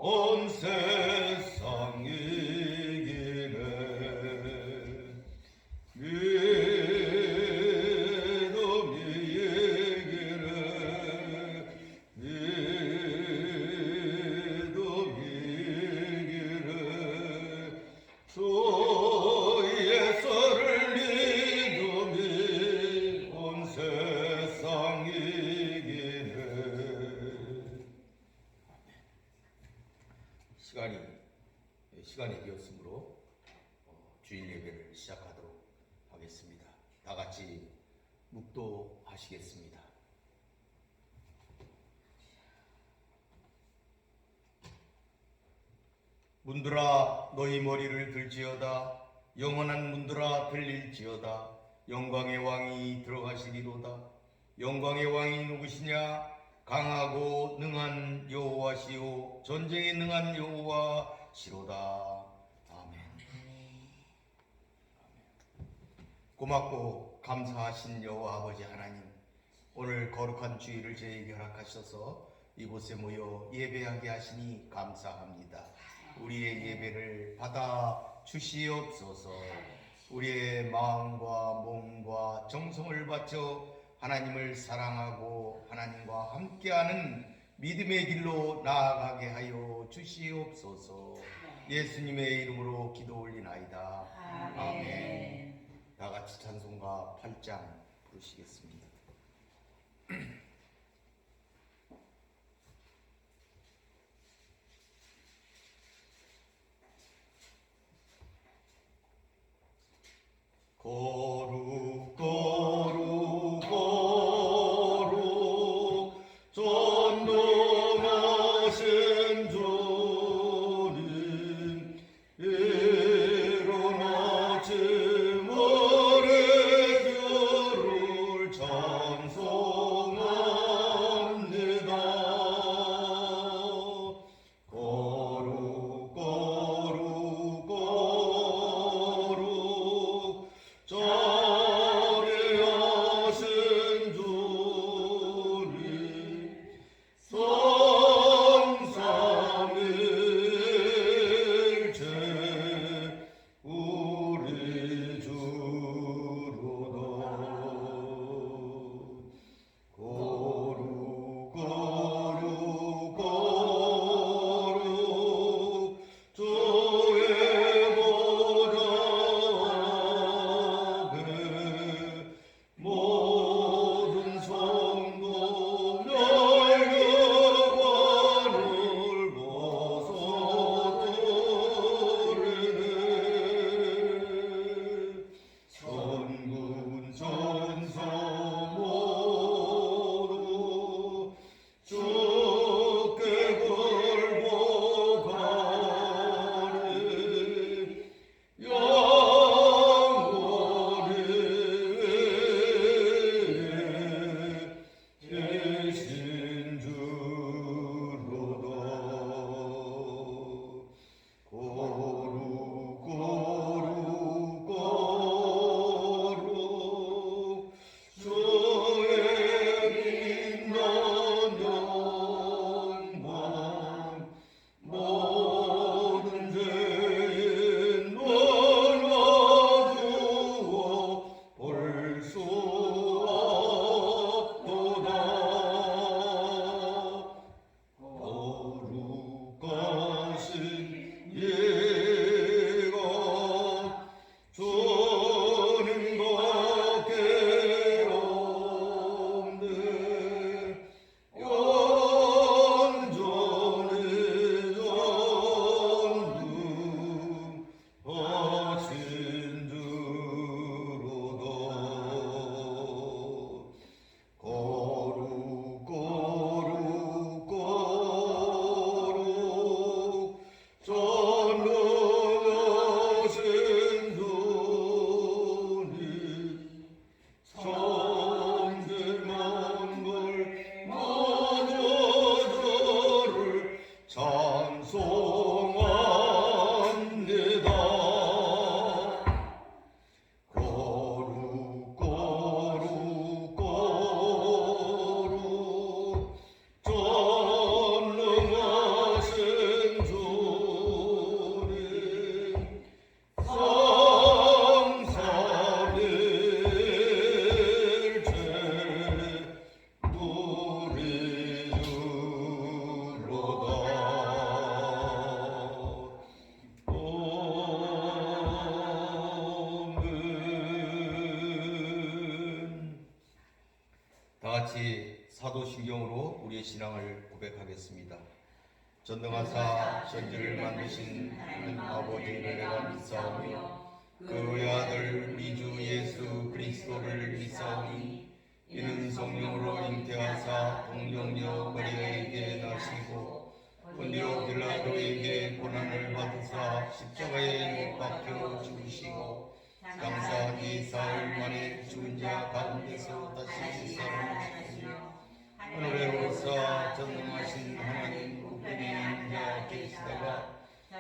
온 세상 이기네. 믿음이 이기네. 믿음이 이기네. 주의 썰을 믿음이 온 세상 이기네. 시간이 되었으므로 주일 예배를 시작하도록 하겠습니다. 다 같이 묵도하시겠습니다. 문들아 너희 머리를 들지어다. 영원한 문들아 들릴지어다. 영광의 왕이 들어가시리로다. 영광의 왕이 누구시냐? 강하고 능한 여호와시오. 전쟁에 능한 여호와시로다. 아멘. 고맙고 감사하신 여호와 아버지 하나님, 오늘 거룩한 주일을 저에게 허락하셔서 이곳에 모여 예배하게 하시니 감사합니다. 우리의 예배를 받아 주시옵소서. 우리의 마음과 몸과 정성을 바쳐 하나님을 사랑하고 하나님과 함께하는 믿음의 길로 나아가게 하여 주시옵소서. 예수님의 이름으로 기도 올리나이다. 아멘. 다 같이 찬송가 8장 부르시겠습니다. 거룩 거룩 거룩 존귀하신 주님, 일어나지 모래 뷰를 찬송하리. 사도신경으로 우리의 신앙을 고백하겠습니다. 전능하사 천지를 만드신 하나님 아버지를 내가 믿사오며 그의 아들 우리 주 예수 그리스도를 믿사오니 이는 성령으로 잉태하사 동정녀 마리아에게 나시고 본디오 빌라도에게 고난을 받으사 십자가에 못 박혀 죽으시고 장사한 지 사흘 만에 죽은 자 가운데서 다시 살아나시며 하늘에 오르사 전능하신 하나님 우편에 앉아 계시다가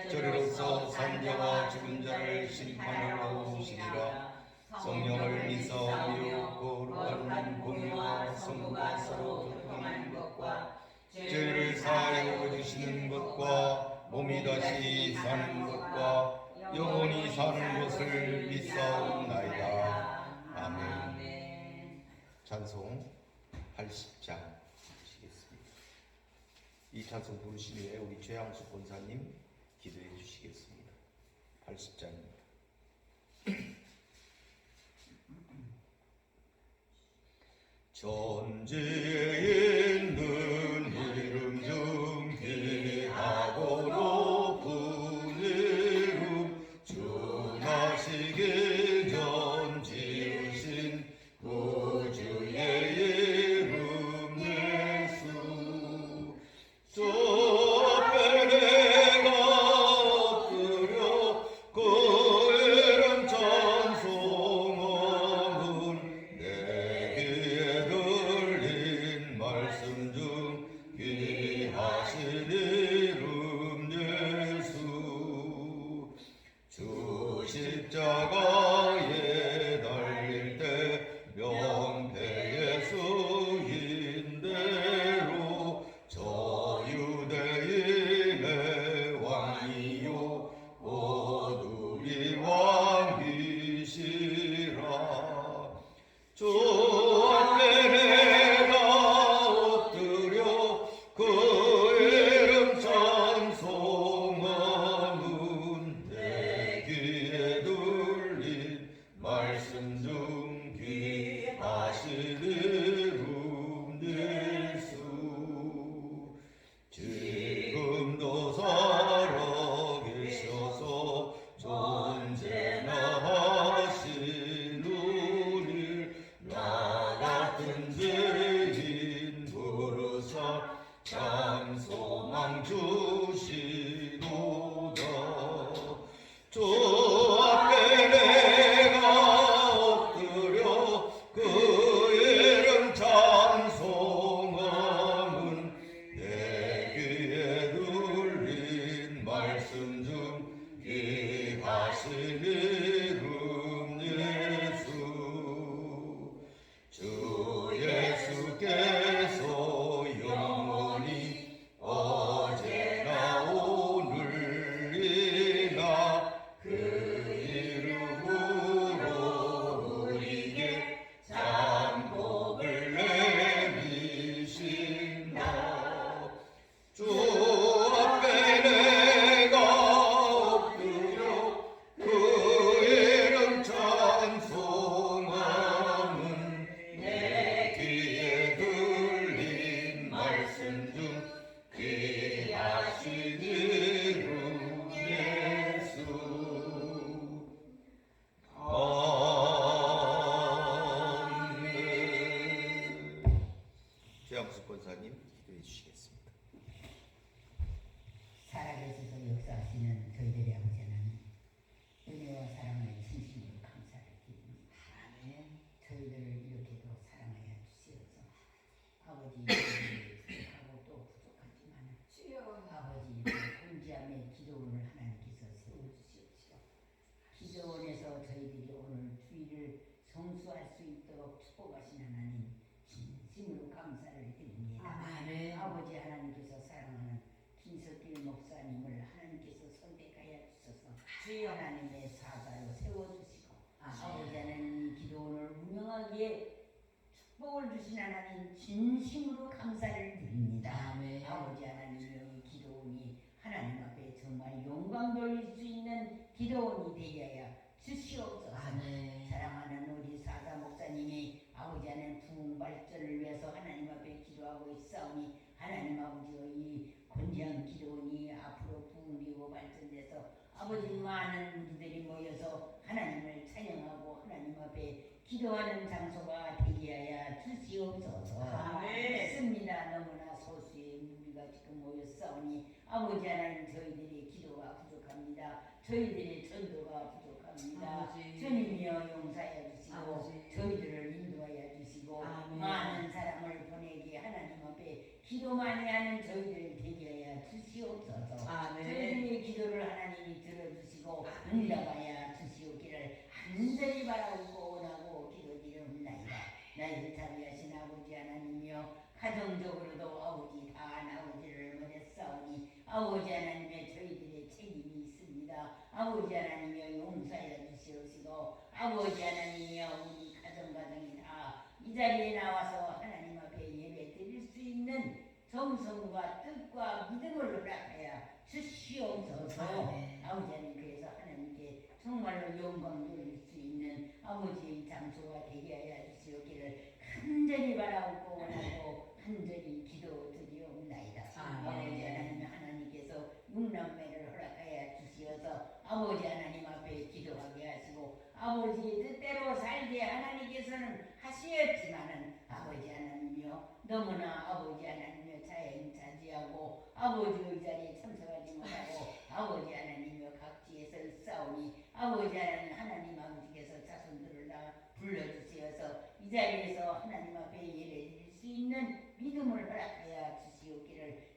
저리로서 산자와 죽은 자를 심판하러 오시리라. 성령을 믿사오며 거룩한 공유와 성부가 서로 교통하는 것과 죄를 사하여 주시는 것과 몸이 다시 사는 것과 영원히 사는 것을 믿사옵나이다. 아멘. 찬송 80장 하시겠습니다. 이 찬송 부르신 후에 우리 최양수 권사님 기도해 주시겠습니다. 80장입니다. 전지에 있는 이름 중 귀하고 높은 이름 주 나시기 전 지으신 구주의 이름 예수 저 앞에 내가 엎드려 그 이름 찬송하면 내 귀에 들린 말씀 중 귀하신 이름 예수 주 십자가에 달릴 때 명패의 수인대로 저 유대인의 왕이요 곧 우리 왕이시라. 주 앞에 내가 엎드려 그 이름 찬송하면 내 귀에 들린 말씀 중 귀하신 이름 예수 지금도 살아계셔서 존재나 하시누니 나 같은 죄인 부르사 참 소망 주시도다. 주 앞에 내가 엎드려 그 이름 찬송하면 내 귀에 들린 말씀 중 귀하신 이름 예수 주 예수께서 영원히 어제나 오늘이나 그 이름으로 우리에게 잠복을 내리신다. 주 앞에 내가 엎드려 그 이름 찬송하면 내 귀에 들린 말씀 중 귀하신 이름 예수. 아멘. 최양수 권사님 기도해 주시겠습니다. 살아계셔서 역사하시는 저희들의 아버지는 은혜와 사랑을 진심으로 감사를 드립니다. 저희들을 이렇게도 사랑하여 주시옵소서. 아버지 부족하고 또 부족하지만 아버지 공지함의 기도원을 하나님께서 세워주시옵시고 기도원에서 저희들이 오늘 주일을 성수할 수 있도록 축복하신 하나님 진심으로 감사를 드립니다. 아버지 하나님께서 사랑하는 김석길 목사님을 하나님께서 선택하여 주셔서 하나님의 사자로 세워주시고 아버지 하나님 이 기도원을 운영하기에 축복을 주신 하나님 진심으로 감사를 드립니다. 아버지 하나님의 이 기도원이 하나님 앞에 정말 영광 돌릴 수 있는 기도원이 되게 하여 주시옵소서. 사랑하는 우리 사자 목사님이 아버지 하나님 부흥 발전을 위해서 하나님 앞에 기도하고 모였사오니 하나님 아버지여 이 권장 기도원이 앞으로 부흥되고 발전돼서 아버지 많은 우리들이 모여서 하나님을 찬양하고 하나님 앞에 기도하는 장소가 되게 하여 주시옵소서. 믿습니다. 너무나 소수의 우리가 지금 모였사오니 아버지 하나님 저희들의 기도가 부족합니다. 저희들의 전도가 부족합니다. 주님이여 용서하여 주시고 저희들을 인도하여 주시고 많은 사람을 보내게 하나님 앞에 기도 많이 하는 저희들 되게 하여 주시옵소서. 저희들의 기도를 하나님이 들어주시고 응답하여 주시옵기를 간절히 바라고 원하고 기도드리옵나이다. 나이를 자비하신 아버지 하나님이여 가정적으로도 아버지 다 나오지를 못했사오니 아버지 하나님의 저희들의 책임이 있습니다. 아버지 하나님이여 용서하여 주시옵시고 아버지 하나님이여 우리 가정이 다 이 자리에 나와서 하나님 앞에 예배 드릴 수 있는 정성과 뜻과 믿음을 허락하여 주시옵소서. 아버지 하나님 그래서 하나님께 정말로 영광 돌릴 수 있는 아버지의 장소가 되게 하여 주시옵기를 간절히 바라고 원하고 간절히 기도드리옵나이다. 아버지 하나님 하나님께서 육남매를 허락하여 주시어서 아버지 하나님 앞에 기도하게 하시고 아버지의 뜻대로 살게 하나님께서는 하시었지만은 아버지 하나님이여 너무나 아버지 하나님이여 자행자지하고 아버지의 자리에 참석하지 못하고 아버지 하나님이여 각지에서 싸우니 아버지 하나님 아버지께서 자손들을 다 불러주시어서 이 자리에서 하나님 앞에 예배드릴 수 있는 믿음을 허락하여 주시옵기를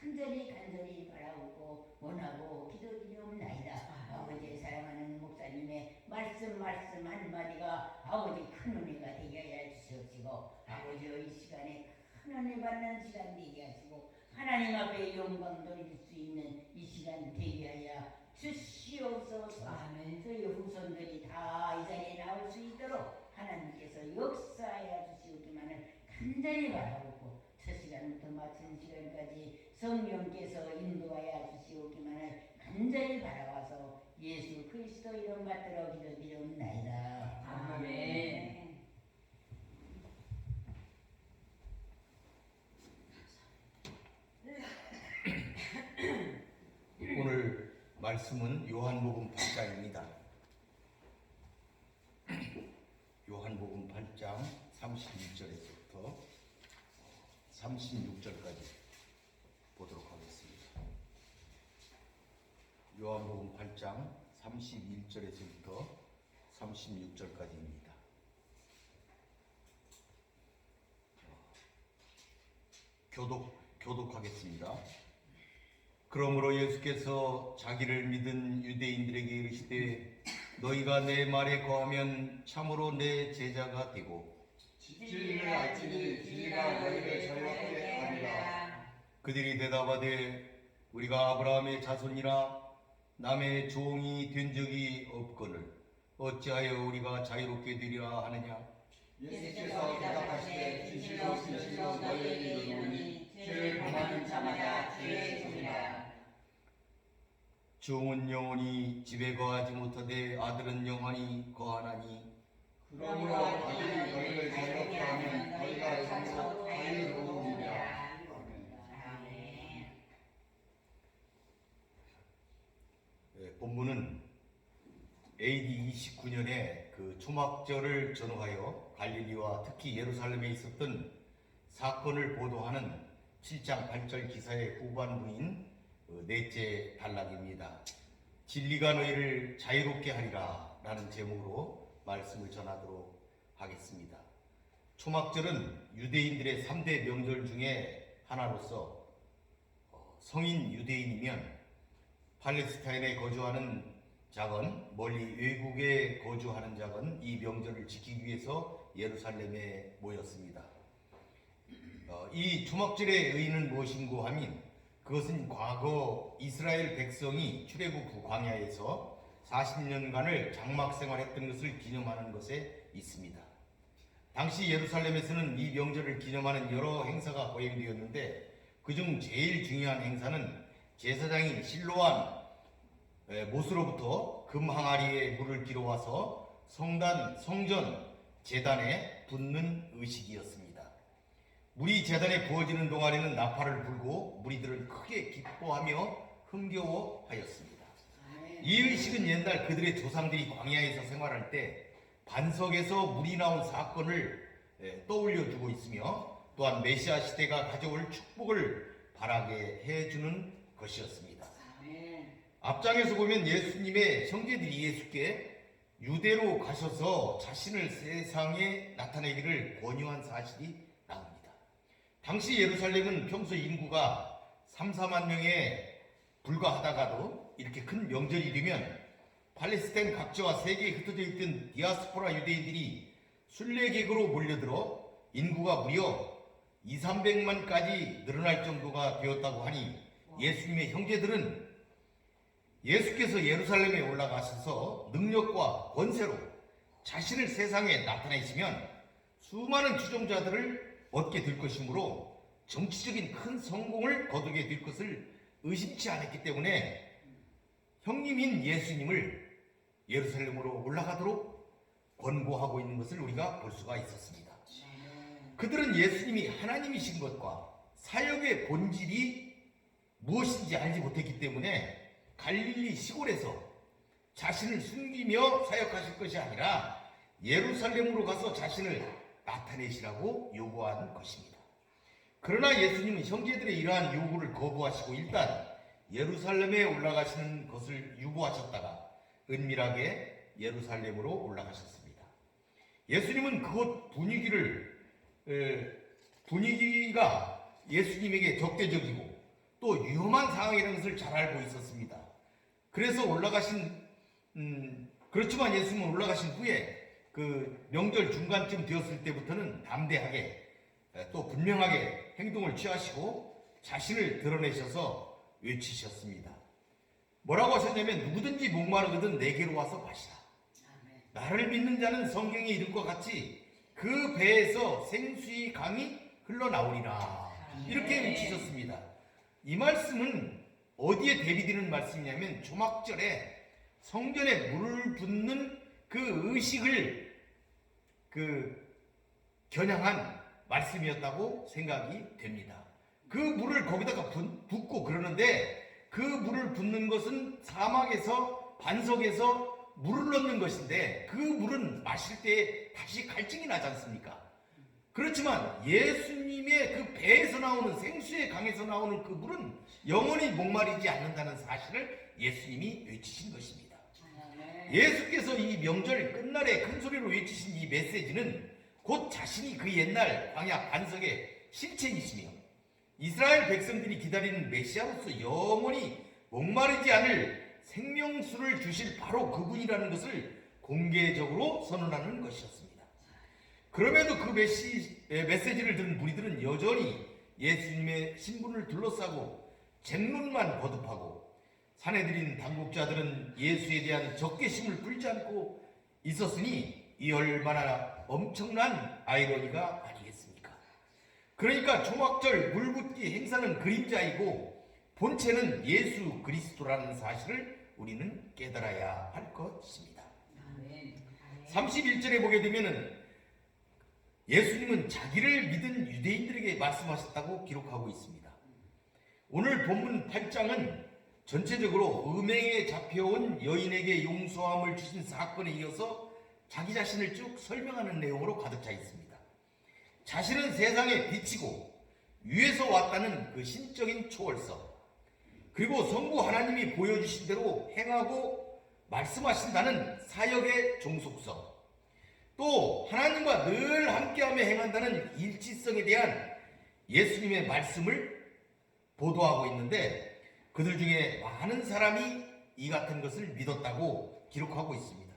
간절히 바라고 원하고 기도드리옵나이다. 아버지의 사랑하는 목사님의 말씀 한마디가 아버지 큰 은혜가 되게 하여 주시옵시고 아버지의 이 시간에 큰 은혜 받는 시간 되게 하시고 하나님 앞에 영광 돌릴 수 있는 이 시간 되게 하여 주시옵소서. 저희 후손들이 다 이 자리에 나올 수 있도록 하나님께서 역사하여 주시옵기만을 간절히 바라고 첫 시간부터 마친 시간까지 성령께서 인도하여 주시옵기만을 간절히 바라와서 예수 그리스도 이름 받들어 기도드리옵나이다. 아멘. 오늘 말씀은 요한복음 8장입니다. 요한복음 8장 31절에서부터 36절까지 보도록 하겠습니다. 요한복음 8장 31절에서부터 36절까지입니다. 교독하겠습니다. 그러므로 예수께서 자기를 믿은 유대인들에게 이르시되 너희가 내 말에 거하면 참으로 내 제자가 되고 진리를 알지니 진리가 너희를 자유하게 하리라. 그들이 대답하되 우리가 아브라함의 자손이라 남의 종이 된 적이 없거늘 어찌하여 우리가 자유롭게 되리라 하느냐. 예수께서 대답하시되 진실로 너희에게 이르노니 죄를 범하는 자마다 죄의 종이라. 종은 영원히 집에 거하지 못하되 아들은 영원히 거하나니 그러므로 아들이 너희를 자유롭게 하면 너희가 참으로 자유로우리라. 본문은 AD 29년에 그 초막절을 전후하여 갈릴리와 특히 예루살렘에 있었던 사건을 보도하는 7장 8절 기사의 후반부인 넷째 단락입니다. 진리가 너희를 자유롭게 하리라 라는 제목으로 말씀을 전하도록 하겠습니다. 초막절은 유대인들의 3대 명절 중에 하나로서 성인 유대인이면 팔레스타인에 거주하는 자건 멀리 외국에 거주하는 자건 이 명절을 지키기 위해서 예루살렘에 모였습니다. 이 초막절의 의의는 무엇인고 하면 그것은 과거 이스라엘 백성이 출애굽 후 광야에서 40년간을 장막 생활했던 것을 기념하는 것에 있습니다. 당시 예루살렘에서는 이 명절을 기념하는 여러 행사가 거행되었는데 그중 제일 중요한 행사는 제사장인 실로암 못으로부터 금 항아리에 물을 길어와서 성전, 제단에 붓는 의식이었습니다. 물이 제단에 부어지는 동안에는 나팔을 불고 무리들은 크게 기뻐하며 흥겨워하였습니다. 이 의식은 옛날 그들의 조상들이 광야에서 생활할 때 반석에서 물이 나온 사건을 떠올려주고 있으며 또한 메시아 시대가 가져올 축복을 바라게 해주는 것이었습니다. 앞장에서 보면 예수님의 형제들이 예수께 유대로 가셔서 자신을 세상에 나타내기를 권유한 사실이 나옵니다. 당시 예루살렘은 평소 인구가 3, 4만 명에 불과하다가도 이렇게 큰 명절이 되면 팔레스타인 각지와 세계에 흩어져 있던 디아스포라 유대인들이 순례객으로 몰려들어 인구가 무려 2, 300만까지 늘어날 정도가 되었다고 하니 예수님의 형제들은 예수께서 예루살렘에 올라가셔서 능력과 권세로 자신을 세상에 나타내시면 수많은 추종자들을 얻게 될 것이므로 정치적인 큰 성공을 거두게 될 것을 의심치 않았기 때문에 형님인 예수님을 예루살렘으로 올라가도록 권고하고 있는 것을 우리가 볼 수가 있었습니다. 그들은 예수님이 하나님이신 것과 사역의 본질이 무엇인지 알지 못했기 때문에 갈릴리 시골에서 자신을 숨기며 사역하실 것이 아니라 예루살렘으로 가서 자신을 나타내시라고 요구한 것입니다. 그러나 예수님은 형제들의 이러한 요구를 거부하시고 일단 예루살렘에 올라가시는 것을 유보하셨다가 은밀하게 예루살렘으로 올라가셨습니다. 예수님은 그곳 분위기가 예수님에게 적대적이고 또 위험한 상황이라는 것을 잘 알고 있었습니다. 그래서 그렇지만 예수님은 올라가신 후에 그 명절 중간쯤 되었을 때부터는 담대하게 또 분명하게 행동을 취하시고 자신을 드러내셔서 외치셨습니다. 뭐라고 하셨냐면 누구든지 목마르거든 내게로 와서 마시라. 나를 믿는 자는 성경에 이른 것 같이 그 배에서 생수의 강이 흘러나오리라. 이렇게 외치셨습니다. 이 말씀은 어디에 대비되는 말씀이냐면 조막절에 성전에 물을 붓는 그 의식을 겨냥한 말씀이었다고 생각이 됩니다. 그 물을 거기다가 붓고 그러는데 그 물을 붓는 것은 사막에서 반석에서 물을 넣는 것인데 그 물은 마실 때 다시 갈증이 나지 않습니까? 그렇지만 예수님의 그 배에서 나오는 생수의 강에서 나오는 그 물은 영원히 목마르지 않는다는 사실을 예수님이 외치신 것입니다. 예수께서 이 명절 끝날에 큰 소리로 외치신 이 메시지는 곧 자신이 그 옛날 광야 반석의 실체이시며 이스라엘 백성들이 기다리는 메시아로서 영원히 목마르지 않을 생명수를 주실 바로 그분이라는 것을 공개적으로 선언하는 것이었습니다. 그럼에도 그 메시지를 들은 무리들은 여전히 예수님의 신분을 둘러싸고 쟁론만 거듭하고 사내들인 당국자들은 예수에 대한 적개심을 풀지 않고 있었으니 이 얼마나 엄청난 아이러니가 아니겠습니까? 그러니까 초막절 물붓기 행사는 그림자이고 본체는 예수 그리스도라는 사실을 우리는 깨달아야 할 것입니다. 31절에 보게 되면은 예수님은 자기를 믿은 유대인들에게 말씀하셨다고 기록하고 있습니다. 오늘 본문 8장은 전체적으로 음행에 잡혀온 여인에게 용서함을 주신 사건에 이어서 자기 자신을 쭉 설명하는 내용으로 가득 차 있습니다. 자신은 세상에 비치고 위에서 왔다는 그 신적인 초월서, 그리고 성부 하나님이 보여주신 대로 행하고 말씀하신다는 사역의 종속성, 또 하나님과 늘 함께하며 행한다는 일치성에 대한 예수님의 말씀을 보도하고 있는데 그들 중에 많은 사람이 이 같은 것을 믿었다고 기록하고 있습니다.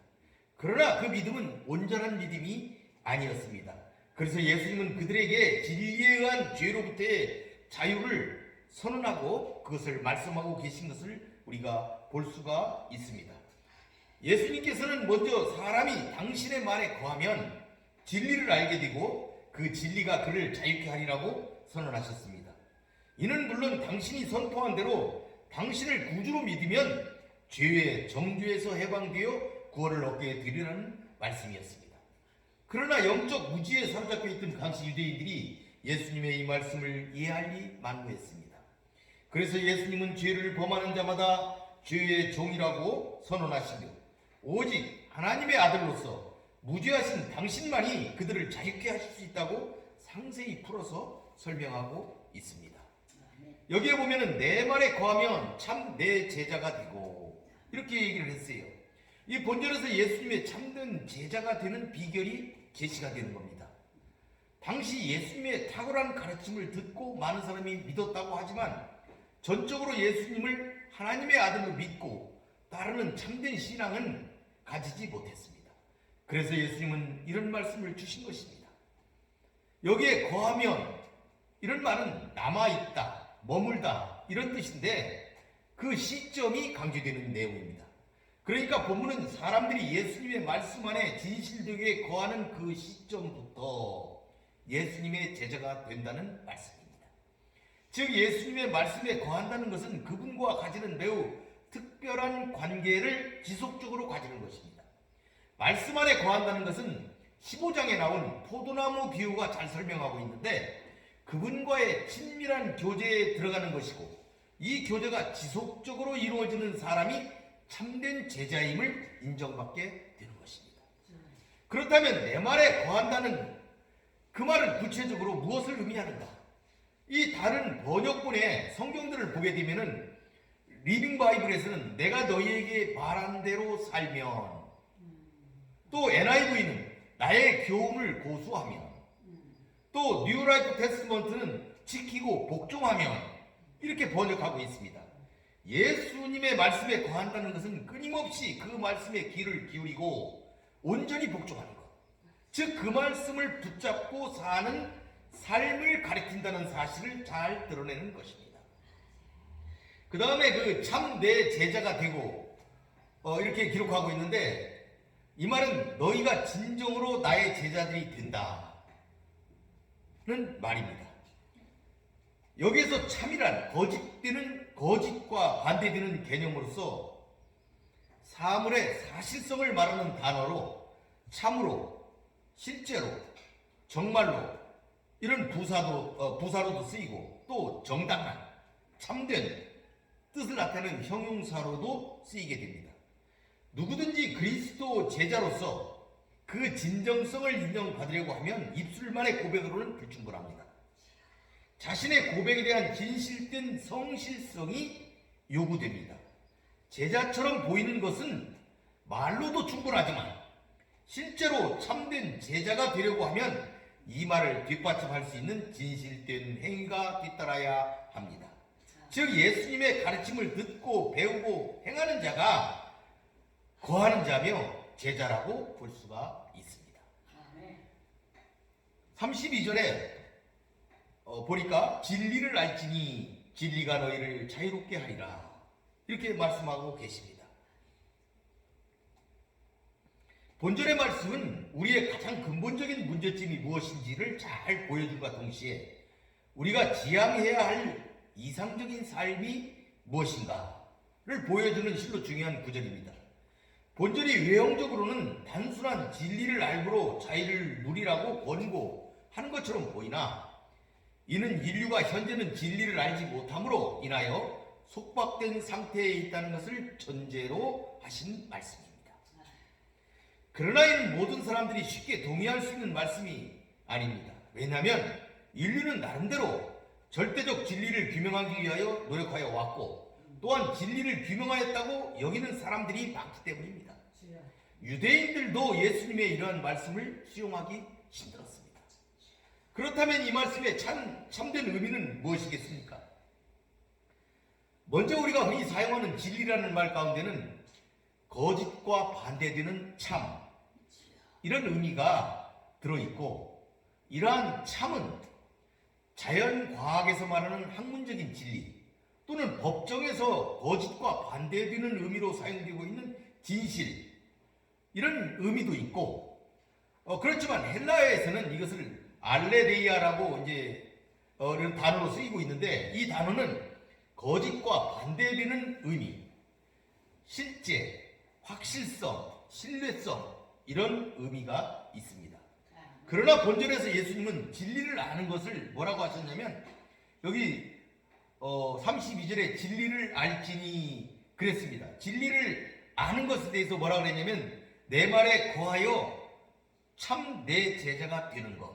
그러나 그 믿음은 온전한 믿음이 아니었습니다. 그래서 예수님은 그들에게 진리에 의한 죄로부터의 자유를 선언하고 그것을 말씀하고 계신 것을 우리가 볼 수가 있습니다. 예수님께서는 먼저 사람이 당신의 말에 거하면 진리를 알게 되고 그 진리가 그를 자유케 하리라고 선언하셨습니다. 이는 물론 당신이 선포한 대로 당신을 구주로 믿으면 죄의 정죄에서 해방되어 구원을 얻게 되리라는 말씀이었습니다. 그러나 영적 무지에 사로잡혀 있던 당시 유대인들이 예수님의 이 말씀을 이해하리 만무했습니다. 그래서 예수님은 죄를 범하는 자마다 죄의 종이라고 선언하시며 오직 하나님의 아들로서 무죄하신 당신만이 그들을 자유케 하실 수 있다고 상세히 풀어서 설명하고 있습니다. 여기에 보면은 내 말에 거하면 참 내 제자가 되고 이렇게 얘기를 했어요. 이 본절에서 예수님의 참된 제자가 되는 비결이 제시가 되는 겁니다. 당시 예수님의 탁월한 가르침을 듣고 많은 사람이 믿었다고 하지만 전적으로 예수님을 하나님의 아들로 믿고 따르는 참된 신앙은 가지지 못했습니다. 그래서 예수님은 이런 말씀을 주신 것입니다. 여기에 거하면 이런 말은 남아있다, 머물다 이런 뜻인데 그 시점이 강조되는 내용입니다. 그러니까 본문은 사람들이 예수님의 말씀 안에 진실되게 거하는 그 시점부터 예수님의 제자가 된다는 말씀입니다. 즉 예수님의 말씀에 거한다는 것은 그분과 가지는 매우 특별한 관계를 지속적으로 가지는 것입니다. 말씀 안에 거한다는 것은 15장에 나온 포도나무 비유가 잘 설명하고 있는데 그분과의 친밀한 교제에 들어가는 것이고 이 교제가 지속적으로 이루어지는 사람이 참된 제자임을 인정받게 되는 것입니다. 그렇다면 내 말에 거한다는 그 말은 구체적으로 무엇을 의미하는가? 이 다른 번역본의 성경들을 보게 되면은 리빙 바이블에서는 내가 너희에게 말한 대로 살면, 또 NIV는 나의 교훈을 고수하면, 또 뉴 라이프 테스트먼트는 지키고 복종하면 이렇게 번역하고 있습니다. 예수님의 말씀에 거한다는 것은 끊임없이 그 말씀에 귀를 기울이고 온전히 복종하는 것, 즉 그 말씀을 붙잡고 사는 삶을 가리킨다는 사실을 잘 드러내는 것입니다. 그 다음에 그 참 내 제자가 되고 이렇게 기록하고 있는데 이 말은 너희가 진정으로 나의 제자들이 된다는 말입니다. 여기에서 참이란 거짓과 반대되는 개념으로서 사물의 사실성을 말하는 단어로 참으로, 실제로, 정말로 이런 부사로도 쓰이고 또 정당한, 참된 뜻을 나타내는 형용사로도 쓰이게 됩니다. 누구든지 그리스도 제자로서 그 진정성을 인정받으려고 하면 입술만의 고백으로는 불충분합니다. 자신의 고백에 대한 진실된 성실성이 요구됩니다. 제자처럼 보이는 것은 말로도 충분하지만 실제로 참된 제자가 되려고 하면 이 말을 뒷받침할 수 있는 진실된 행위가 뒤따라야 합니다. 즉 예수님의 가르침을 듣고 배우고 행하는 자가 거하는 자며 제자라고 볼 수가 있습니다. 32절에 보니까 진리를 알지니 진리가 너희를 자유롭게 하리라 이렇게 말씀하고 계십니다. 본절의 말씀은 우리의 가장 근본적인 문제점이 무엇인지를 잘 보여준과 동시에 우리가 지향해야 할 이상적인 삶이 무엇인가를 보여주는 실로 중요한 구절입니다. 본절이 외형적으로는 단순한 진리를 알므로 자유를 누리라고 권고하는 것처럼 보이나 이는 인류가 현재는 진리를 알지 못함으로 인하여 속박된 상태에 있다는 것을 전제로 하신 말씀입니다. 그러나 이는 모든 사람들이 쉽게 동의할 수 있는 말씀이 아닙니다. 왜냐하면 인류는 나름대로 절대적 진리를 규명하기 위하여 노력하여 왔고 또한 진리를 규명하였다고 여기는 사람들이 많기 때문입니다. 유대인들도 예수님의 이러한 말씀을 수용하기 힘들었습니다. 그렇다면 이 말씀의 참된 의미는 무엇이겠습니까? 먼저 우리가 흔히 사용하는 진리라는 말 가운데는 거짓과 반대되는 참 이런 의미가 들어있고 이러한 참은 자연과학에서 말하는 학문적인 진리 또는 법정에서 거짓과 반대되는 의미로 사용되고 있는 진실 이런 의미도 있고 그렇지만 헬라어에서는 이것을 알레데이아라고 이런 단어로 쓰이고 있는데 이 단어는 거짓과 반대되는 의미, 실제, 확실성, 신뢰성 이런 의미가 있습니다. 그러나 본절에서 예수님은 진리를 아는 것을 뭐라고 하셨냐면 여기 32절에 진리를 알지니 그랬습니다. 진리를 아는 것에 대해서 뭐라고 그랬냐면 내 말에 거하여 참 내 제자가 되는 것,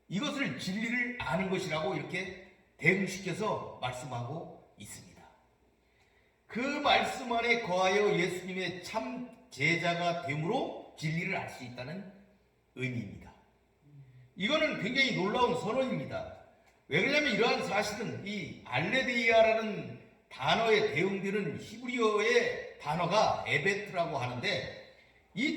이것을 진리를 아는 것이라고 이렇게 대응시켜서 말씀하고 있습니다. 그 말씀 안에 거하여 예수님의 참 제자가 됨으로 진리를 알 수 있다는 의미입니다. 이거는 굉장히 놀라운 선언입니다. 왜 그러냐면 이러한 사실은 이 알레데이아라는 단어에 대응되는 히브리어의 단어가 에베트라고 하는데, 이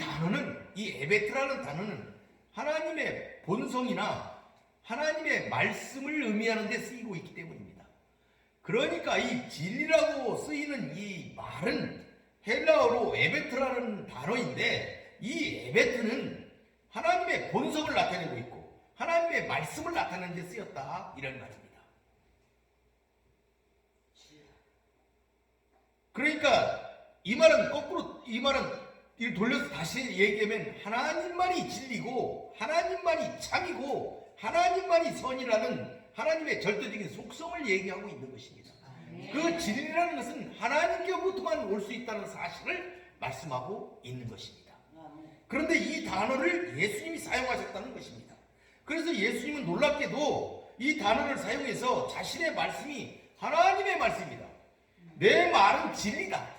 에베트라는 단어는 하나님의 본성이나 하나님의 말씀을 의미하는 데 쓰이고 있기 때문입니다. 그러니까 이 진리라고 쓰이는 이 말은 헬라어로 에베트라는 단어인데, 이 에베트는 하나님의 본성을 나타내고 있고 하나님의 말씀을 나타내는 데 쓰였다, 이런 말입니다. 그러니까 이 말은 거꾸로, 이 말은 이를 돌려서 다시 얘기하면 하나님만이 진리고 하나님만이 참이고 하나님만이 선이라는 하나님의 절대적인 속성을 얘기하고 있는 것입니다. 그 진리라는 것은 하나님께로부터만 올 수 있다는 사실을 말씀하고 있는 것입니다. 그런데 이 단어를 예수님이 사용하셨다는 것입니다. 그래서 예수님은 놀랍게도 이 단어를 사용해서 자신의 말씀이 하나님의 말씀이다, 내 말은 진리다,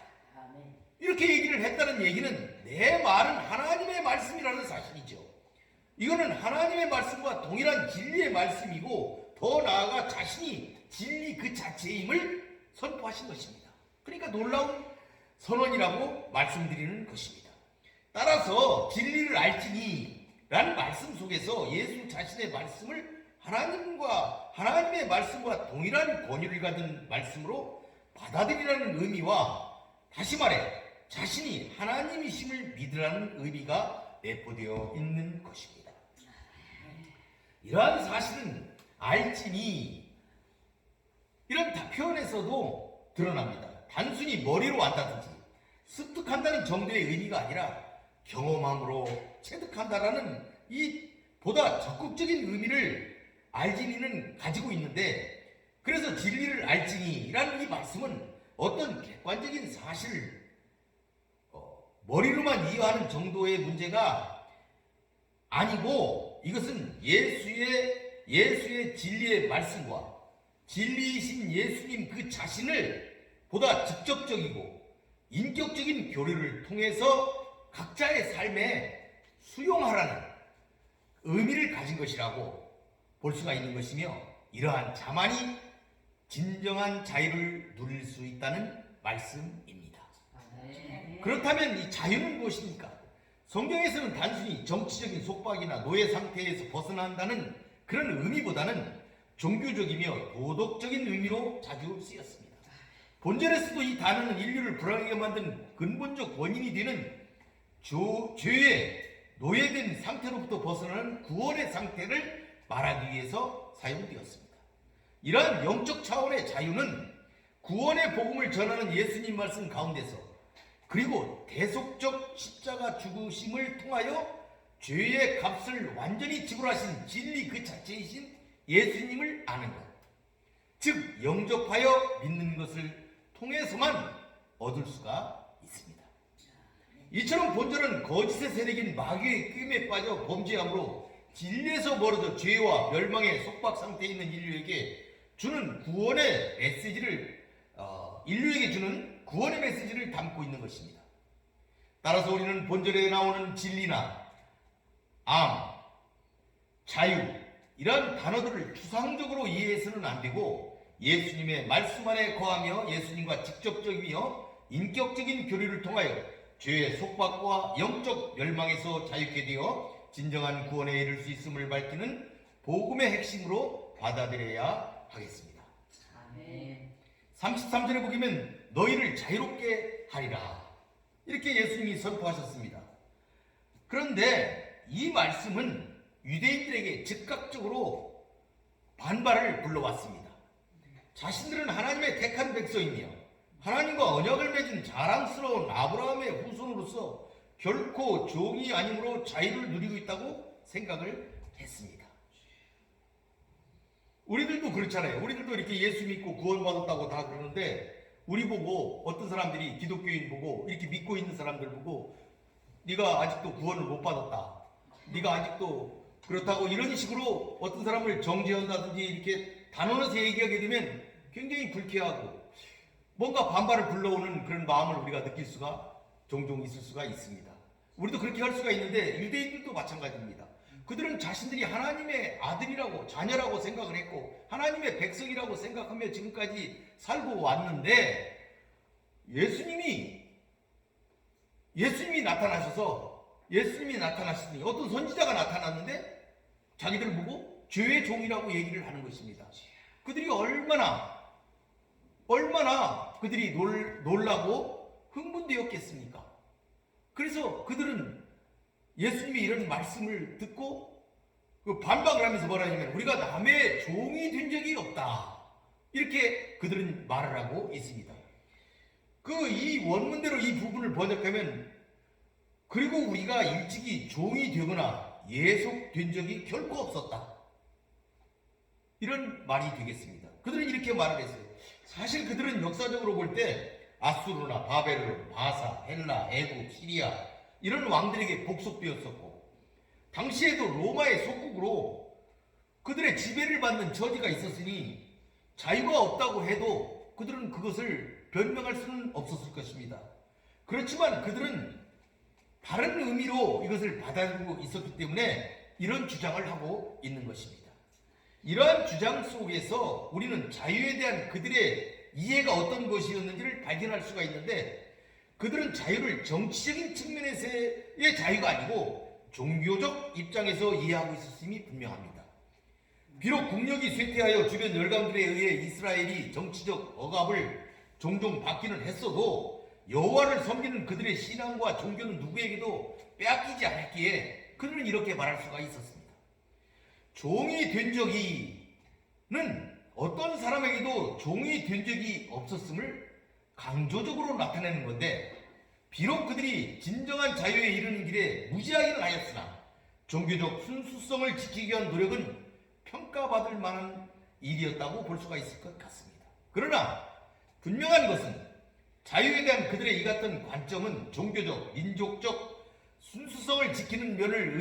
이렇게 얘기를 했다는 얘기는 내 말은 하나님의 말씀이라는 사실이죠. 이거는 하나님의 말씀과 동일한 진리의 말씀이고 더 나아가 자신이 진리 그 자체임을 선포하신 것입니다. 그러니까 놀라운 선언이라고 말씀드리는 것입니다. 따라서 진리를 알지니 라는 말씀 속에서 예수 자신의 말씀을 하나님의 말씀과 동일한 권위를 가진 말씀으로 받아들이라는 의미와, 다시 말해 자신이 하나님이심을 믿으라는 의미가 내포되어 있는 것입니다. 이러한 사실은 알지니 이런 표현에서도 드러납니다. 단순히 머리로 안다든지 습득한다는 정도의 의미가 아니라 경험함으로 체득한다라는 이 보다 적극적인 의미를 알지니는 가지고 있는데, 그래서 진리를 알지니라는 이 말씀은 어떤 객관적인 사실을 머리로만 이해하는 정도의 문제가 아니고, 이것은 예수의 진리의 말씀과 진리이신 예수님 그 자신을 보다 직접적이고 인격적인 교류를 통해서 각자의 삶에 수용하라는 의미를 가진 것이라고 볼 수가 있는 것이며, 이러한 자만이 진정한 자유를 누릴 수 있다는 말씀입니다. 그렇다면 이 자유는 무엇입니까? 성경에서는 단순히 정치적인 속박이나 노예 상태에서 벗어난다는 그런 의미보다는 종교적이며 도덕적인 의미로 자주 쓰였습니다. 본절에서도 이 단어는 인류를 불안하게 만든 근본적 원인이 되는 죄의 노예된 상태로부터 벗어나는 구원의 상태를 말하기 위해서 사용되었습니다. 이러한 영적 차원의 자유는 구원의 복음을 전하는 예수님 말씀 가운데서, 그리고 대속적 십자가 죽으심을 통하여 죄의 값을 완전히 지불하신 진리 그 자체이신 예수님을 아는 것, 즉 영접하여 믿는 것을 통해서만 얻을 수가 있습니다. 이처럼 본절은 거짓의 세력인 마귀의 꾀임에 빠져 범죄함으로 진리에서 멀어져 죄와 멸망의 속박 상태에 있는 인류에게 주는 구원의 메시지를 담고 있는 것입니다. 따라서 우리는 본절에 나오는 진리나 암, 자유, 이러한 단어들을 추상적으로 이해해서는 안 되고 예수님의 말씀 안에 거하며 예수님과 직접적이며 인격적인 교류를 통하여 죄의 속박과 영적 멸망에서 자유케 되어 진정한 구원에 이를 수 있음을 밝히는 복음의 핵심으로 받아들여야 하겠습니다. 아멘. 33절에 보면 너희를 자유롭게 하리라, 이렇게 예수님이 선포하셨습니다. 그런데 이 말씀은 유대인들에게 즉각적으로 반발을 불러왔습니다. 자신들은 하나님의 택한 백성이며 하나님과 언약을 맺은 자랑스러운 아브라함의 후손으로서 결코 종이 아니므로 자유를 누리고 있다고 생각을 했습니다. 우리들도 그렇잖아요. 우리들도 이렇게 예수 믿고 구원받았다고 다 그러는데 우리 보고 어떤 사람들이 기독교인 보고 이렇게 믿고 있는 사람들 보고 네가 아직도 구원을 못 받았다. 네가 아직도 그렇다고 이런 식으로 어떤 사람을 정죄한다든지 이렇게 단언해서 얘기하게 되면 굉장히 불쾌하고 뭔가 반발을 불러오는 그런 마음을 우리가 느낄 수가 종종 있을 수가 있습니다. 우리도 그렇게 할 수가 있는데 유대인들도 마찬가지입니다. 그들은 자신들이 하나님의 아들이라고 자녀라고 생각을 했고 하나님의 백성이라고 생각하며 지금까지 살고 왔는데 예수님이 나타나셨으니 어떤 선지자가 나타났는데 자기들 보고 죄의 종이라고 얘기를 하는 것입니다. 그들이 얼마나 그들이 놀라고 흥분되었겠습니까? 그래서 그들은 예수님이 이런 말씀을 듣고 반박을 하면서 뭐라 하냐면 우리가 남의 종이 된 적이 없다. 이렇게 그들은 말을 하고 있습니다. 이 원문대로 이 부분을 번역하면 그리고 우리가 일찍이 종이 되거나 예속된 적이 결코 없었다. 이런 말이 되겠습니다. 그들은 이렇게 말을 했어요. 사실 그들은 역사적으로 볼 때 아수르나 바벨론, 바사, 헬라, 애굽, 시리아 이런 왕들에게 복속되었었고 당시에도 로마의 속국으로 그들의 지배를 받는 처지가 있었으니 자유가 없다고 해도 그들은 그것을 변명할 수는 없었을 것입니다. 그렇지만 그들은 다른 의미로 이것을 받아들이고 있었기 때문에 이런 주장을 하고 있는 것입니다. 이러한 주장 속에서 우리는 자유에 대한 그들의 이해가 어떤 것이었는지를 발견할 수가 있는데 그들은 자유를 정치적인 측면에서의 자유가 아니고 종교적 입장에서 이해하고 있었음이 분명합니다. 비록 국력이 쇠퇴하여 주변 열강들에 의해 이스라엘이 정치적 억압을 종종 받기는 했어도 여호와를 섬기는 그들의 신앙과 종교는 누구에게도 빼앗기지 않았기에 그들은 이렇게 말할 수가 있었습니다. 종이 된 적이는 어떤 사람에게도 종이 된 적이 없었음을 강조적으로 나타내는 건데 비록 그들이 진정한 자유에 이르는 길에 무지하기는 하였으나 종교적 순수성을 지키기 위한 노력은 평가받을 만한 일이었다고 볼 수가 있을 것 같습니다. 그러나 분명한 것은 자유에 대한 그들의 이 같은 관점은 종교적, 민족적 순수성을 지키는 면을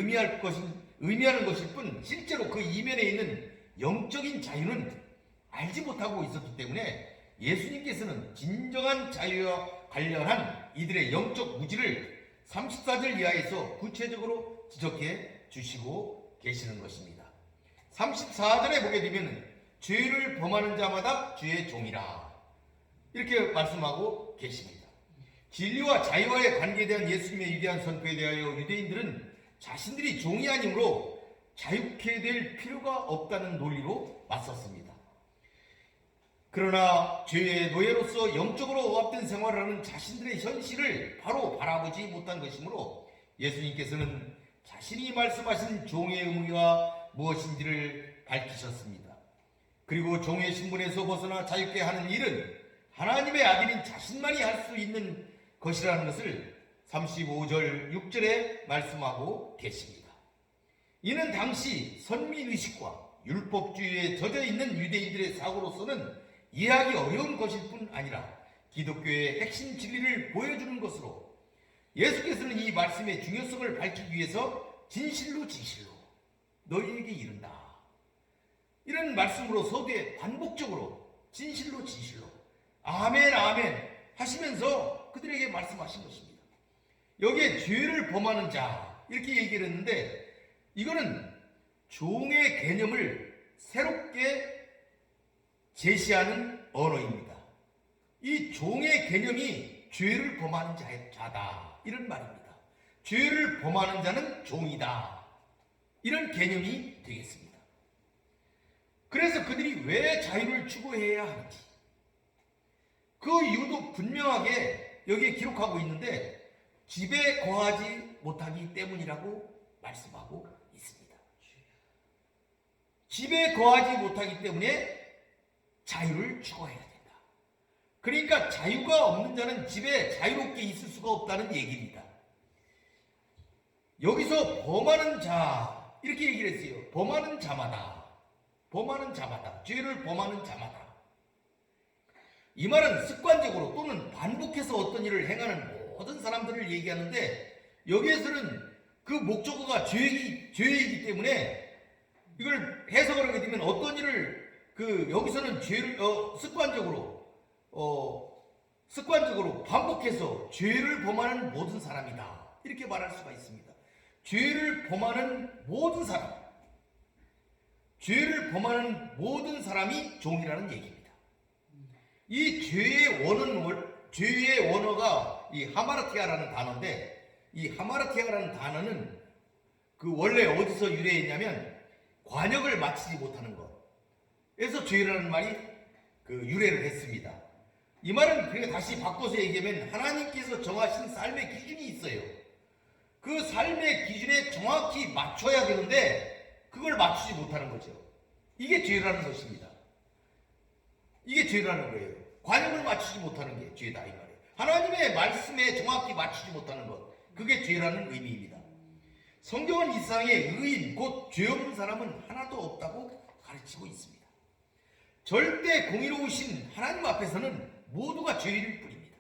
의미하는 것일 뿐 실제로 그 이면에 있는 영적인 자유는 알지 못하고 있었기 때문에 예수님께서는 진정한 자유와 관련한 이들의 영적 무지를 34절 이하에서 구체적으로 지적해 주시고 계시는 것입니다. 34절에 보게 되면 죄를 범하는 자마다 주의 종이라 이렇게 말씀하고 계십니다. 진리와 자유와의 관계에 대한 예수님의 위대한 선포에 대하여 유대인들은 자신들이 종이 아니므로 자유케 될 필요가 없다는 논리로 맞섰습니다. 그러나 죄의 노예로서 영적으로 억압된 생활을 하는 자신들의 현실을 바로 바라보지 못한 것이므로 예수님께서는 자신이 말씀하신 종의 의무가 무엇인지를 밝히셨습니다. 그리고 종의 신분에서 벗어나 자유케 하는 일은 하나님의 아들인 자신만이 할 수 있는 것이라는 것을 35절 6절에 말씀하고 계십니다. 이는 당시 선민의식과 율법주의에 젖어 있는 유대인들의 사고로서는 이해하기 어려운 것일 뿐 아니라 기독교의 핵심 진리를 보여주는 것으로 예수께서는 이 말씀의 중요성을 밝히기 위해서 진실로 너희에게 이른다. 이런 말씀으로 서두에 반복적으로 진실로 아멘 하시면서 그들에게 말씀하신 것입니다. 여기에 죄를 범하는 자 이렇게 얘기를 했는데 이거는 종의 개념을 새롭게 제시하는 언어입니다. 이 종의 개념이 죄를 범하는 자다 이런 말입니다. 죄를 범하는 자는 종이다 이런 개념이 되겠습니다. 그래서 그들이 왜 자유를 추구해야 하는지 그 이유도 분명하게 여기에 기록하고 있는데 집에 거하지 못하기 때문이라고 말씀하고 있습니다. 집에 거하지 못하기 때문에 자유를 추구해야 된다. 그러니까 자유가 없는 자는 집에 자유롭게 있을 수가 없다는 얘기입니다. 여기서 범하는 자 이렇게 얘기를 했어요. 범하는 자마다, 범하는 자마다, 죄를 범하는 자마다. 이 말은 습관적으로 또는 반복해서 어떤 일을 행하는 모든 사람들을 얘기하는데, 여기에서는 그 목적어가 죄이기 때문에 이걸 해석을 하게 되면 어떤 일을 여기서는 죄를 습관적으로 반복해서 죄를 범하는 모든 사람이다, 이렇게 말할 수가 있습니다. 죄를 범하는 모든 사람, 죄를 범하는 모든 사람이 종이라는 얘기입니다. 이 죄의 원어가 이 하마르티아라는 단어인데, 이 하마르티아라는 단어는 원래 어디서 유래했냐면 관역을 마치지 못하는 것, 그래서 죄라는 말이 유래를 했습니다. 이 말은 그러니까 다시 바꿔서 얘기하면 하나님께서 정하신 삶의 기준이 있어요. 그 삶의 기준에 정확히 맞춰야 되는데 그걸 맞추지 못하는 거죠. 이게 죄라는 것입니다. 이게 죄라는 거예요. 관역을 맞추지 못하는 게 죄다 이 말이에요. 하나님의 말씀에 정확히 맞추지 못하는 것, 그게 죄라는 의미입니다. 성경은 이 세상에 의인 곧 죄 없는 사람은 하나도 없다고 가르치고 있습니다. 절대 공의로우신 하나님 앞에서는 모두가 죄인일 뿐입니다.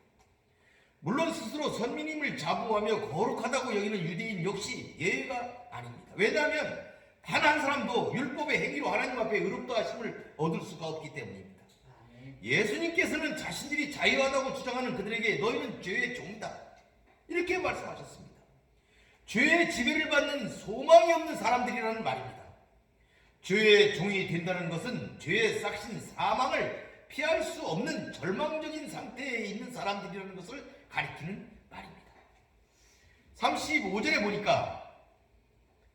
물론 스스로 선민임을 자부하며 거룩하다고 여기는 유대인 역시 예외가 아닙니다. 왜냐하면 단 한 사람도 율법의 행위로 하나님 앞에 의롭다 하심을 얻을 수가 없기 때문입니다. 예수님께서는 자신들이 자유하다고 주장하는 그들에게 너희는 죄의 종이다, 이렇게 말씀하셨습니다. 죄의 지배를 받는 소망이 없는 사람들이라는 말입니다. 죄의 종이 된다는 것은 죄의 싹신 사망을 피할 수 없는 절망적인 상태에 있는 사람들이라는 것을 가리키는 말입니다. 35절에 보니까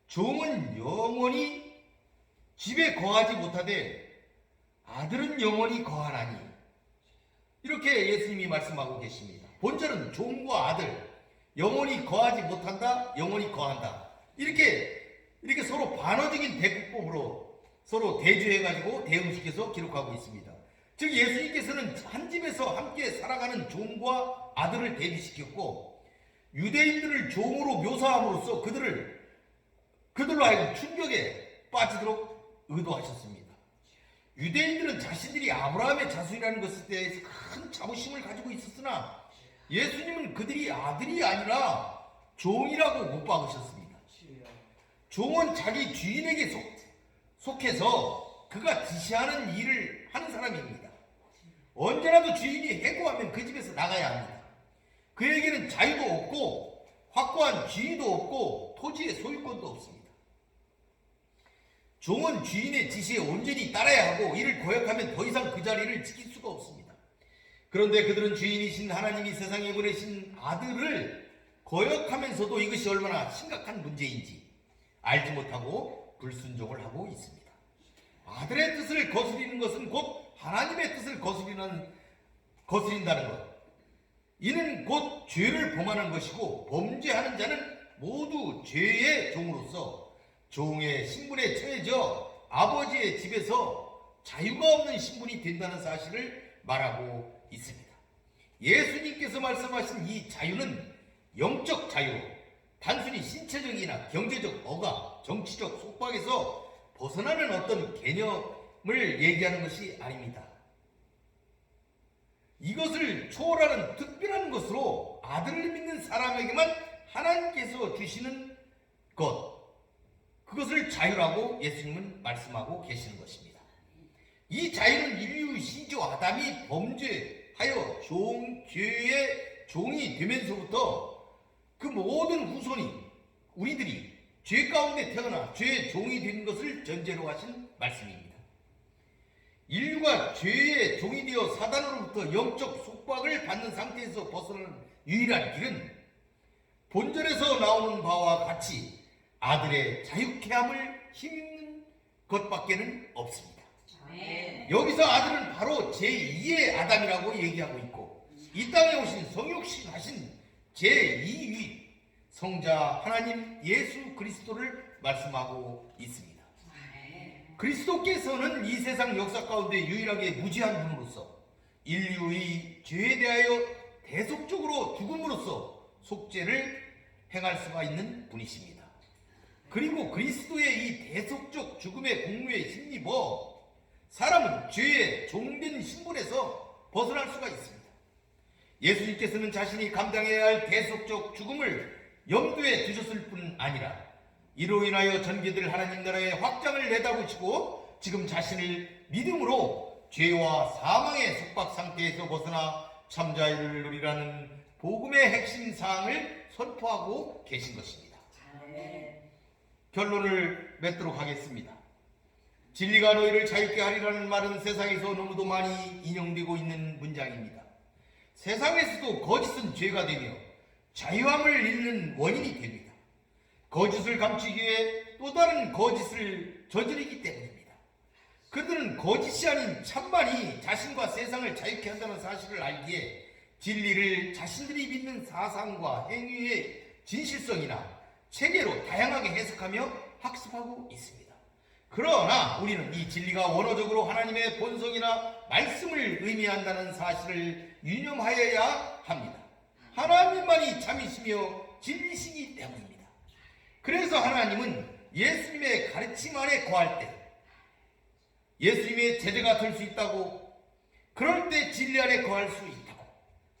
종은 영원히 집에 거하지 못하되 아들은 영원히 거하나니, 이렇게 예수님이 말씀하고 계십니다. 본절은 종과 아들, 영원히 거하지 못한다, 영원히 거한다, 이렇게 서로 반어적인 대국법으로 서로 대조해가지고 대응시켜서 기록하고 있습니다. 즉 예수님께서는 한 집에서 함께 살아가는 종과 아들을 대비시켰고, 유대인들을 종으로 묘사함으로써 그들로 하여금 충격에 빠지도록 의도하셨습니다. 유대인들은 자신들이 아브라함의 자손이라는 것에 대해서 큰 자부심을 가지고 있었으나 예수님은 그들이 아들이 아니라 종이라고 못 박으셨습니다. 종은 자기 주인에게 속해서 그가 지시하는 일을 하는 사람입니다. 언제라도 주인이 해고하면 그 집에서 나가야 합니다. 그에게는 자유도 없고 확고한 지위도 없고 토지의 소유권도 없습니다. 종은 주인의 지시에 온전히 따라야 하고 이를 거역하면 더 이상 그 자리를 지킬 수가 없습니다. 그런데 그들은 주인이신 하나님이 세상에 보내신 아들을 거역하면서도 이것이 얼마나 심각한 문제인지 알지 못하고 불순종을 하고 있습니다. 아들의 뜻을 거스리는 것은 곧 하나님의 뜻을 거스린다는 것, 이는 곧 죄를 범하는 것이고, 범죄하는 자는 모두 죄의 종으로서 종의 신분에 처해져 아버지의 집에서 자유가 없는 신분이 된다는 사실을 말하고 있습니다. 예수님께서 말씀하신 이 자유는 영적 자유로 단순히 신체적이나 경제적 억압, 정치적 속박에서 벗어나는 어떤 개념을 얘기하는 것이 아닙니다. 이것을 초월하는 특별한 것으로 아들을 믿는 사람에게만 하나님께서 주시는 것, 그것을 자유라고 예수님은 말씀하고 계시는 것입니다. 이 자유는 인류 시조 아담이 범죄하여 죄의 종이 되면서부터 그 모든 후손이, 우리들이 죄 가운데 태어나 죄의 종이 된 것을 전제로 하신 말씀입니다. 인류가 죄의 종이 되어 사단으로부터 영적 속박을 받는 상태에서 벗어나는 유일한 길은 본절에서 나오는 바와 같이 아들의 자유케 함을 힘입는 것밖에는 없습니다. 여기서 아들은 바로 제2의 아담이라고 얘기하고 있고, 이 땅에 오신 성육신 하신 제2위 성자 하나님 예수 그리스도를 말씀하고 있습니다. 그리스도께서는 이 세상 역사 가운데 유일하게 무지한 분으로서 인류의 죄에 대하여 대속적으로 죽음으로써 속죄를 행할 수가 있는 분이십니다. 그리고 그리스도의 이 대속적 죽음의 공로에 힘입어 사람은 죄의 종된 신분에서 벗어날 수가 있습니다. 예수님께서는 자신이 감당해야 할 대속적 죽음을 염두에 두셨을 뿐 아니라 이로 인하여 전개될 하나님 나라의 확장을 내다보시고 지금 자신을 믿음으로 죄와 사망의 속박 상태에서 벗어나 참자유를 누리라는 복음의 핵심 사항을 선포하고 계신 것입니다. 결론을 맺도록 하겠습니다. 진리가 너희를 자유케 하리라는 말은 세상에서 너무도 많이 인용되고 있는 문장입니다. 세상에서도 거짓은 죄가 되며 자유함을 잃는 원인이 됩니다. 거짓을 감추기 위해 또 다른 거짓을 저지르기 때문입니다. 그들은 거짓이 아닌 참만이 자신과 세상을 자유케 한다는 사실을 알기에 진리를 자신들이 믿는 사상과 행위의 진실성이나 체계로 다양하게 해석하며 학습하고 있습니다. 그러나 우리는 이 진리가 원어적으로 하나님의 본성이나 말씀을 의미한다는 사실을 유념하여야 합니다. 하나님만이 참이시며 진리시기 때문입니다. 그래서 하나님은 예수님의 가르침 안에 거할 때 예수님의 제자가 될 수 있다고, 그럴 때 진리 안에 거할 수 있다고,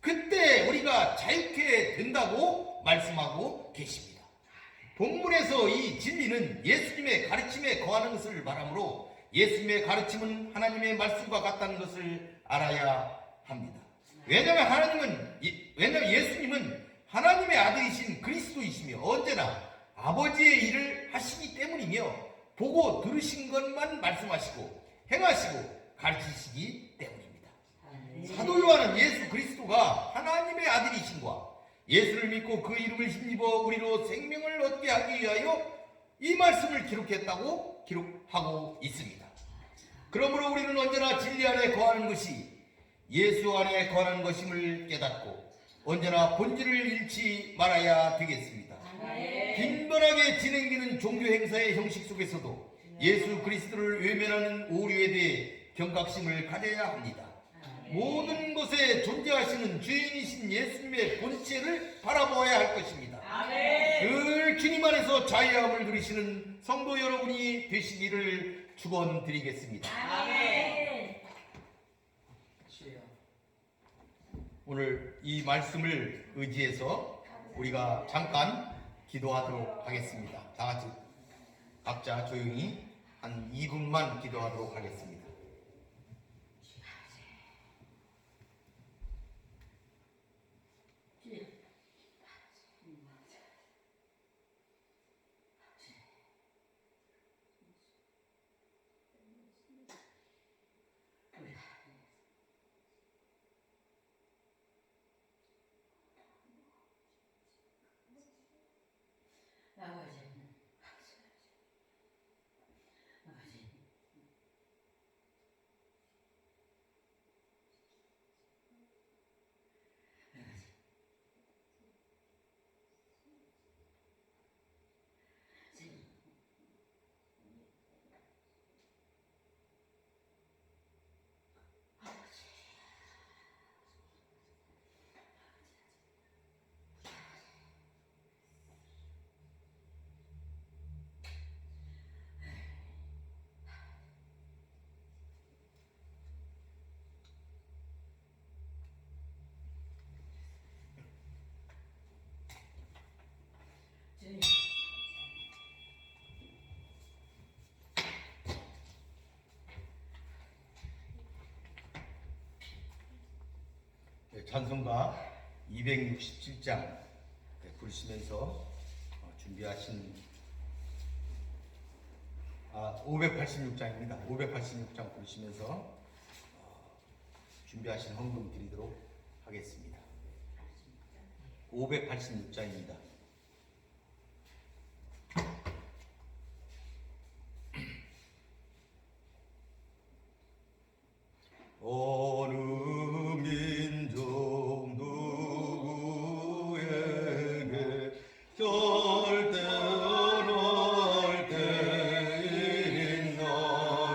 그때 우리가 자유케 된다고 말씀하고 계십니다. 본문에서 이 진리는 예수님의 가르침에 거하는 것을 말하므로 예수님의 가르침은 하나님의 말씀과 같다는 것을 알아야 합니다. 왜냐하면 예수님은 하나님의 아들이신 그리스도이시며 언제나 아버지의 일을 하시기 때문이며 보고 들으신 것만 말씀하시고 행하시고 가르치시기 때문입니다. 사도 요한은 예수 그리스도가 하나님의 아들이신과 예수를 믿고 그 이름을 힘입어 우리로 생명을 얻게 하기 위하여 이 말씀을 기록했다고 기록하고 있습니다. 그러므로 우리는 언제나 진리 안에 거하는 것이 예수 안에 거하는 것임을 깨닫고 언제나 본질을 잃지 말아야 되겠습니다. 빈번하게 진행되는 종교 행사의 형식 속에서도 예수 그리스도를 외면하는 오류에 대해 경각심을 가져야 합니다. 모든 것에 존재하시는 주인이신 예수님의 본체를 바라보아야 할 것입니다. 늘 주님 안에서 자유함을 누리시는 성도 여러분이 되시기를 축원드리겠습니다. 오늘 이 말씀을 의지해서 우리가 잠깐 기도하도록 하겠습니다. 다 같이 각자 조용히 한 2분만 기도하도록 하겠습니다. 찬송가 267장 부르시면서 준비하신 586장입니다. 586장 부르시면서 준비하신 헌금 드리도록 하겠습니다. 586장입니다. 어느 민족 누구에게 절대 어려울 때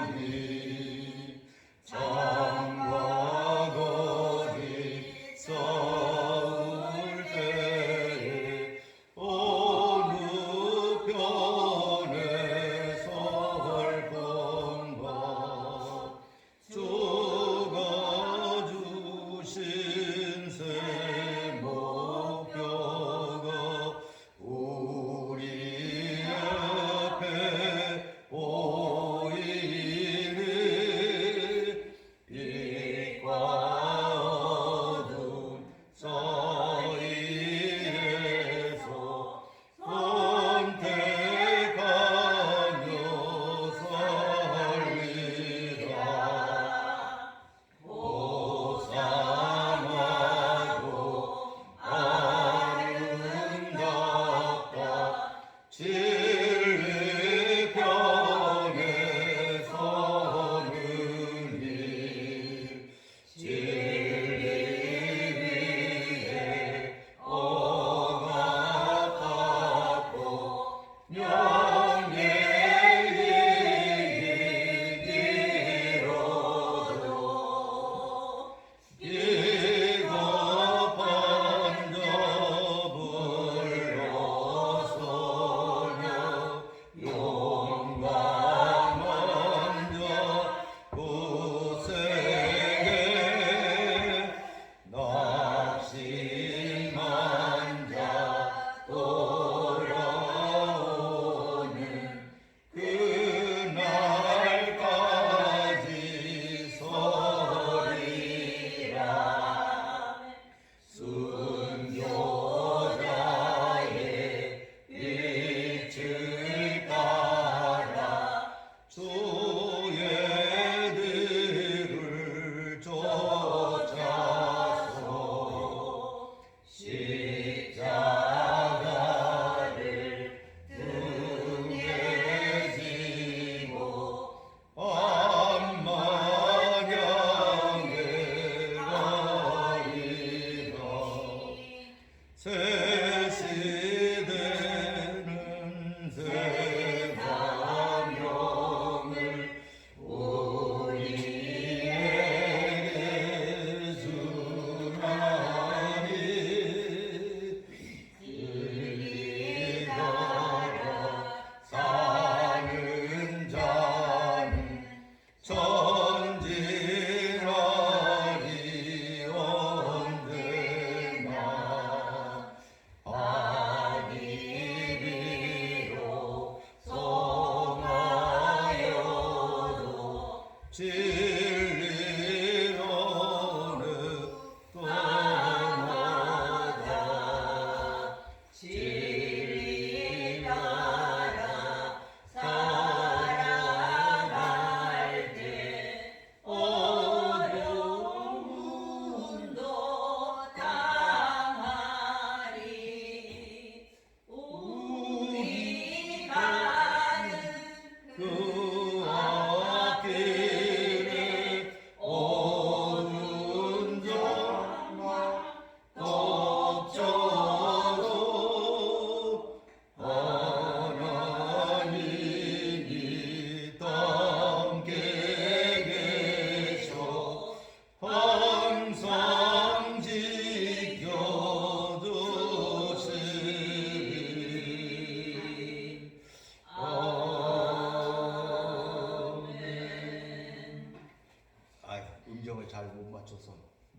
있나니 창과 거리 싸울 때에 어느 편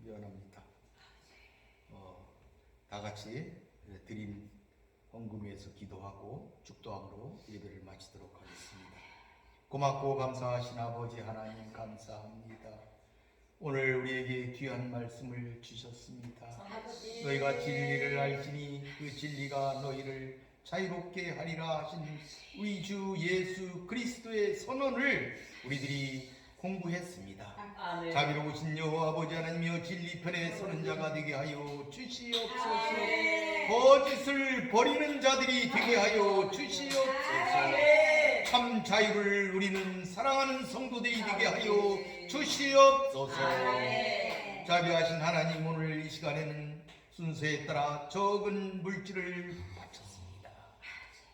연합니다. 다 같이 드린 헌금에서 기도하고 축도함으로 예배를 마치도록 하겠습니다. 고맙고 감사하신 아버지 하나님 감사합니다. 오늘 우리에게 귀한 말씀을 주셨습니다. 너희가 진리를 알지니 그 진리가 너희를 자유롭게 하리라 하신 우리 주 예수 그리스도의 선언을 우리들이 공부했습니다. 아멘. 자비로우신 여호와 아버지 하나님이여 진리 편에 서는 자가 되게 하여 주시옵소서. 아멘. 거짓을 버리는 자들이 되게 하여 주시옵소서. 아멘. 참 자유를 누리는 사랑하는 성도들이 되게 하여 주시옵소서. 아멘. 자비하신 하나님, 오늘 이 시간에는 순서에 따라 적은 물질을 바쳤습니다.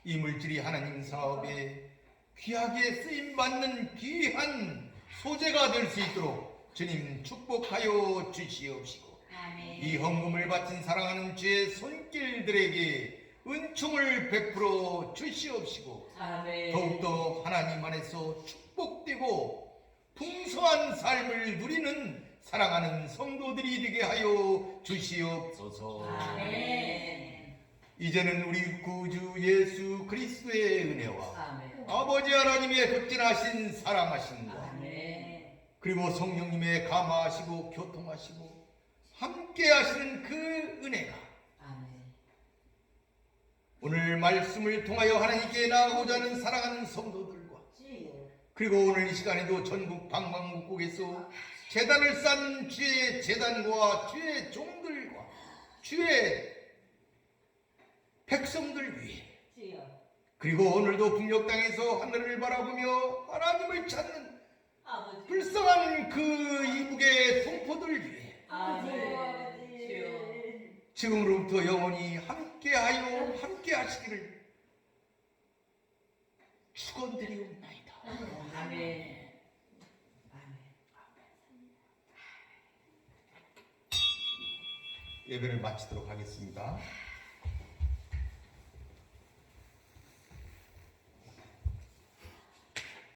이 물질이 하나님 사업에 귀하게 쓰임받는 귀한 소재가 될 수 있도록 주님 축복하여 주시옵시고, 아멘. 이 헌금을 바친 사랑하는 주의 손길들에게 은총을 베풀어 주시옵시고, 아멘. 더욱더 하나님 안에서 축복되고 풍성한 삶을 누리는 사랑하는 성도들이 되게 하여 주시옵소서. 아멘. 이제는 우리 구주 예수 그리스도의 은혜와 아멘. 아버지 하나님의 극진하신 사랑하심과 아멘. 그리고 성령님의 감화하시고 교통하시고 함께 하시는 그 은혜가 아멘. 오늘 말씀을 통하여 하나님께 나아가고자 하는 사랑하는 성도들과 그리고 오늘 이 시간에도 전국 방방곡곡에서 제단을 쌓은 주의 제단과 주의 종들과 주의 백성들 위해, 그리고 오늘도 북녘 땅에서 하늘을 바라보며 하나님을 찾는 아버지. 불쌍한 그 이북의 동포들 위해 아멘. 지금으로부터 영원히 함께하여 함께 하시기를 축원드리옵나이다. 아멘. 예배를 마치도록 하겠습니다.